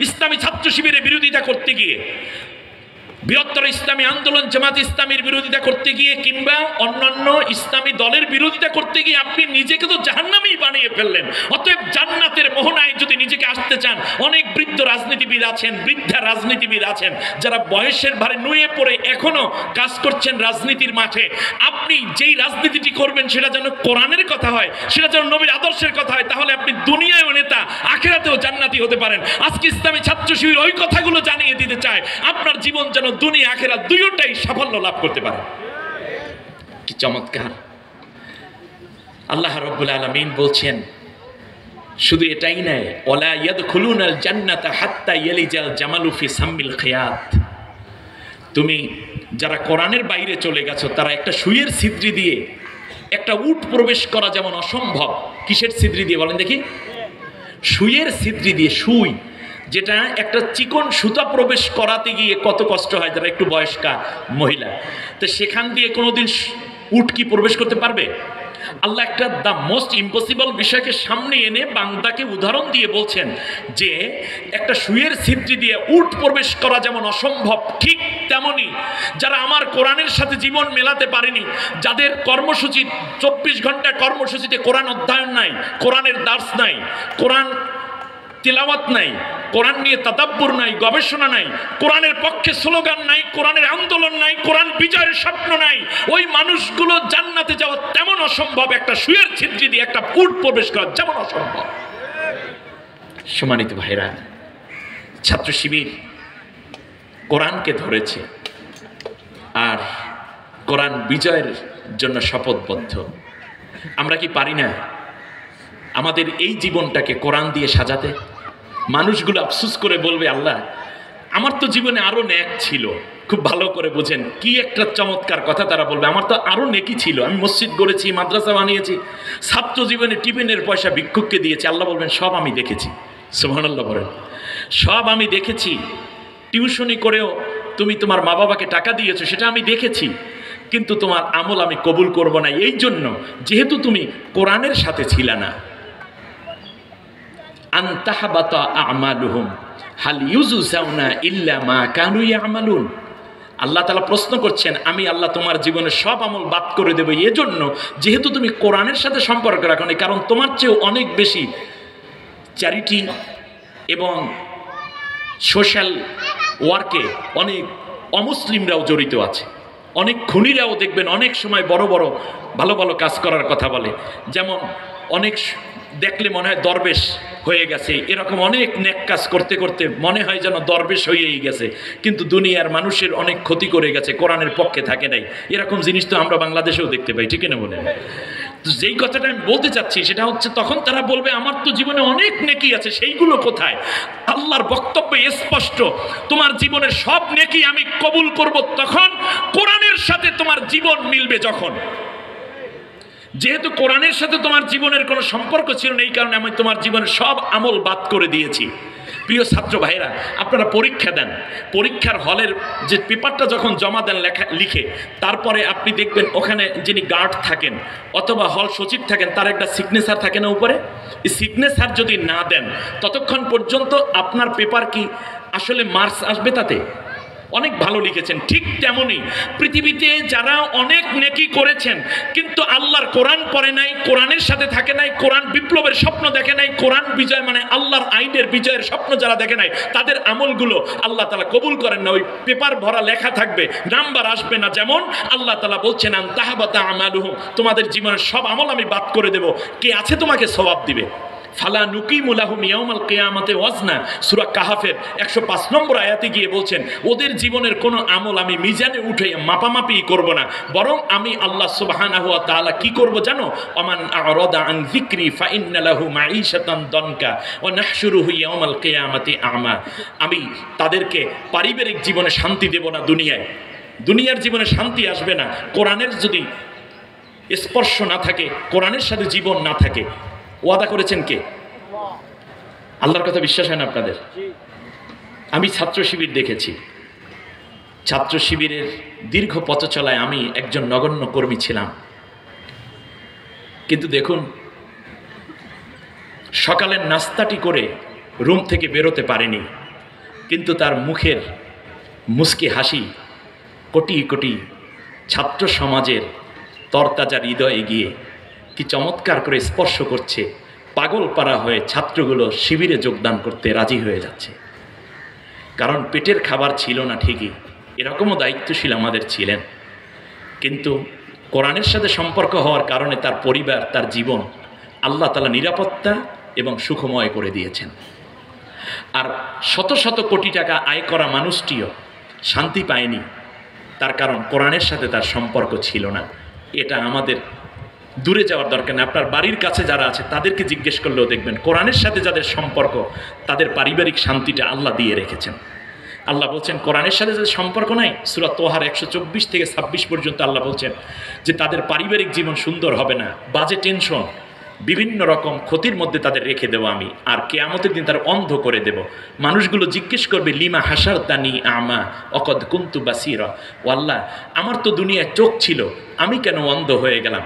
ইসলামী ছাত্র শিবিরের বিরোধিতা করতে গিয়ে, বৃহত্তর ইসলামী আন্দোলন জামাত ইসলামীর বিরোধিতা করতে গিয়ে, কিংবা অন্যান্য ইসলামী দলের বিরোধিতা করতে গিয়ে আপনি নিজেকে তো জাহান্নামী বানিয়ে ফেললেন। অতএব জান্নাতের মোহনায় যদি নিজেকে আসতে চান, অনেক বৃদ্ধ রাজনীতিবিদ আছেন, বৃদ্ধা রাজনীতিবিদ আছেন যারা বয়সের ভারে নুয়ে পড়ে এখনো কাজ করছেন রাজনীতির মাঠে। আপনি যেই রাজনীতিটি করবেন সেটা যেন কোরআনের কথা হয়, সেটা যেন নবীর আদর্শের কথা হয়, তাহলে আপনি দুনিয়ায়ও নেতা, আখিরাতেও জান্নাতি হতে পারেন। আজকে ইসলামী ছাত্র শিবির ওই কথাগুলো জানিয়ে দিতে চায়, আপনার জীবন যেন দুনিয়া আখিরাত দুইটাই সাফল্য লাভ করতে পারে। কি চমৎকার! আল্লাহ রাব্বুল আলামিন বলছেন শুধু এটাই নয়, ওয়ালা ইয়াদখুলুনাল জান্নাতা হাত্তা ইয়ালিজাল জামালু ফি সাম্মিল খিয়াত। তুমি যারা কোরআনের বাইরে চলে গেছো, তারা একটা সুইয়ের ছিদ্রি দিয়ে একটা উট প্রবেশ করা যেমন অসম্ভব। কিসের ছিদ্রি দিয়ে বলেন দেখি? সুইয়ের ছিদ্রি দিয়ে। সুই যেটা একটা চিকন সুতা প্রবেশ করাতে গিয়ে কত কষ্ট হয় যারা একটু বয়স্কা মহিলা, তো সেখান দিয়ে কোনোদিন উট কি প্রবেশ করতে পারবে? আল্লাহ একটা দ্য মোস্ট ইম্পসিবল বিষয়কে সামনে এনে বান্দাকে উদাহরণ দিয়ে বলছেন যে একটা সুইয়ের ছিদ্রি দিয়ে উট প্রবেশ করা যেমন অসম্ভব, ঠিক তেমনি যারা আমার কোরআনের সাথে জীবন মেলাতে পারেনি, যাদের কর্মসূচি 24 ঘন্টা কর্মসূচিতে কোরআন অধ্যয়ন নাই, কোরআনের দার্স নাই, কোরআন তিলাওয়াত নাই, কোরআন নিয়ে তাদাব্বুর নাই, গবেষণা নাই, কোরআনের পক্ষে স্লোগান নাই, কোরআনের আন্দোলন নাই, কোরআন বিজয়ের স্বপ্ন নাই, ওই মানুষগুলো জান্নাতে যাওয়া তেমন অসম্ভব, একটা সুয়ের ছিদ্রি দিয়ে একটা উট প্রবেশ করা যেমন অসম্ভব। সম্মানিত ভাইরা, ছাত্র শিবির কোরআনকে ধরেছে আর কোরআন বিজয়ের জন্য শপথবদ্ধ। আমরা কি পারি না আমাদের এই জীবনটাকে কোরআন দিয়ে সাজাতে? মানুষগুলো আফসোস করে বলবে, আল্লাহ আমার তো জীবনে আরো নেক ছিল। খুব ভালো করে বোঝেন কি একটা চমৎকার কথা তারা বলবে, আমার তো আরো নেকি ছিল, আমি মসজিদ গড়েছি, মাদ্রাসা বানিয়েছি, ছাত্র জীবনে টিফিনের পয়সা ভিক্ষুককে দিয়েছি। আল্লাহ বলবেন, সব আমি দেখেছি। সুবহানাল্লাহ বলেন, সব আমি দেখেছি। টিউশনি করেও তুমি তোমার মা বাবাকে টাকা দিয়েছো, সেটা আমি দেখেছি, কিন্তু তোমার আমল আমি কবুল করব না, এই জন্য যেহেতু তুমি কোরআনের সাথে ছিলে না। আনতাহাবাতা আমালুহুম হাল ইউজুসাউনা ইল্লা মা কানু ইয়ামালুন। আল্লাহ তাআলা প্রশ্ন করছেন, আমি আল্লাহ তোমার জীবনের সব আমল বাদ করে দেব এজন্য যেহেতু তুমি কোরআনের সাথে সম্পর্ক রাখো না। কারণ তোমার চেয়েও অনেক বেশি চ্যারিটি এবং সোশ্যাল ওয়ার্কে অনেক অমুসলিমরাও জড়িত আছে। অনেক খুনিরাও দেখবেন অনেক সময় বড় বড় ভালো ভালো কাজ করার কথা বলে, যেমন অনেক দেখলে মনে হয় দরবেশ হয়ে গেছে, এরকম অনেক নেক কাজ করতে করতে মনে হয় যেন দরবেশ হয়েই গেছে, কিন্তু দুনিয়ার মানুষের অনেক ক্ষতি করে গেছে, কোরআনের পক্ষে থাকে নাই। এরকম জিনিস তো আমরা বাংলাদেশেও দেখতে পাই, ঠিক না বলেন? তো যেই কথাটা আমি বলতে চাচ্ছি সেটা হচ্ছে, তখন তারা বলবে আমার তো জীবনে অনেক নেকি আছে, সেইগুলো কোথায়? আল্লাহর বক্তব্য স্পষ্ট, তোমার জীবনের সব নেকি আমি কবুল করব তখন কোরআনের সাথে তোমার জীবন মিলবে। যখন যেহেতু কোরআনের সাথে তোমার জীবনের কোনো সম্পর্ক ছিল না, এই কারণে আমি তোমার জীবনের সব আমল বাদ করে দিয়েছি। প্রিয় ছাত্র ভাইরা, আপনারা পরীক্ষা দেন, পরীক্ষার হলের যে পেপারটা যখন জমা দেন লিখে, তারপরে আপনি দেখবেন ওখানে যিনি গার্ড থাকেন অথবা হল সচিব থাকেন, তার একটা সিগনেচার থাকে না উপরে। এই সিগনেচার যদি না দেন ততক্ষণ পর্যন্ত আপনার পেপার কি আসলে মার্কস আসবে তাতে? অনেক ভালো লিখেছেন, ঠিক তেমনি পৃথিবীতে যারা অনেক নেকি করেছেন কিন্তু আল্লাহর কোরআন পড়ে নাই, কোরআনের সাথে থাকে নাই, কোরআন বিপ্লবের স্বপ্ন দেখে নাই, কোরআন বিজয় মানে আল্লাহর আইনের বিজয়ের স্বপ্ন যারা দেখে নাই, তাদের আমলগুলো আল্লাহ তাআলা কবুল করেন না। ওই পেপার ভরা লেখা থাকবে, নাম্বার আসবে না। যেমন আল্লাহ তাআলা বলছেন, আনতাহাবাতা আমালুহুম, তোমাদের জীবনের সব আমল আমি বাদ করে দেব। কে আছে তোমাকে সওয়াব দিবে? ফালা নুকিমু লাহুম ইয়াউমাল কিয়ামাতি ওয়াজনা, সূরা কাহাফের 105 নম্বর আয়াতে গিয়ে বলছেন, ওদের জীবনের কোনো আমল আমি মিজানে উঠে মাপামাপি করব না, বরং আমি আল্লাহ সুবহানাহু ওয়া তাআলা কি করব জানো? ওমান আ'রাদা আন যিকরি ফাইন্না লাহু মাঈশাতান দনকা ওয়া নাহশুরুহু ইয়াউমাল কিয়ামাতি আমা। আমি তাদেরকে পারিবারিক জীবনে শান্তি দেব না, দুনিয়ার জীবনে শান্তি আসবে না। কোরআনের যদি স্পর্শ না থাকে, কোরআনের সাথে জীবন না থাকে, ওয়াদা করেছেন কে? আল্লাহর কথা বিশ্বাস হয় না আপনাদের? আমি ছাত্র শিবির দেখেছি, ছাত্র শিবিরের দীর্ঘ পথ চলায় আমি একজন নগণ্য কর্মী ছিলাম, কিন্তু দেখুন সকালের নাস্তাটি করে রুম থেকে বেরোতে পারিনি, কিন্তু তার মুখের মুস্কি হাসি কোটি কোটি ছাত্র সমাজের তরতাজা হৃদয়ে গিয়ে কি চমৎকার করে স্পর্শ করছে। পাগল পাড়া হয়ে ছাত্রগুলো শিবিরে যোগদান করতে রাজি হয়ে যাচ্ছে। কারণ পেটের খাবার ছিল না ঠিকই, এরকমও দায়িত্বশীল আমাদের ছিলেন, কিন্তু কোরআনের সাথে সম্পর্ক হওয়ার কারণে তার পরিবার, তার জীবন আল্লাহ তাআলা নিরাপত্তা এবং সুখময় করে দিয়েছেন। আর শত শত কোটি টাকা আয় করা মানুষটিও শান্তি পায়নি, তার কারণ কোরআনের সাথে তার সম্পর্ক ছিল না। এটা আমাদের দূরে যাওয়ার দরকার নেই। আপনার বাড়ির কাছে যারা আছে তাদেরকে জিজ্ঞেস করলেও দেখবেন কোরআনের সাথে যাদের সম্পর্ক তাদের পারিবারিক শান্তিটা আল্লাহ দিয়ে রেখেছেন। আল্লাহ বলছেন কোরআনের সাথে যাদের সম্পর্ক নাই, সূরা তোহার 124 থেকে 26 পর্যন্ত আল্লাহ বলছেন যে তাদের পারিবারিক জীবন সুন্দর হবে না, বাজে টেনশন, বিভিন্ন রকম ক্ষতির মধ্যে তাদের রেখে দেবো আমি, আর কিয়ামতের দিন তার অন্ধ করে দেব। মানুষগুলো জিজ্ঞেস করবে লিমা হাসার দানি আমা অকদ কুন্তু বাসিরা, ও আল্লাহ আমার তো দুনিয়ায় চোখ ছিল, আমি কেন অন্ধ হয়ে গেলাম?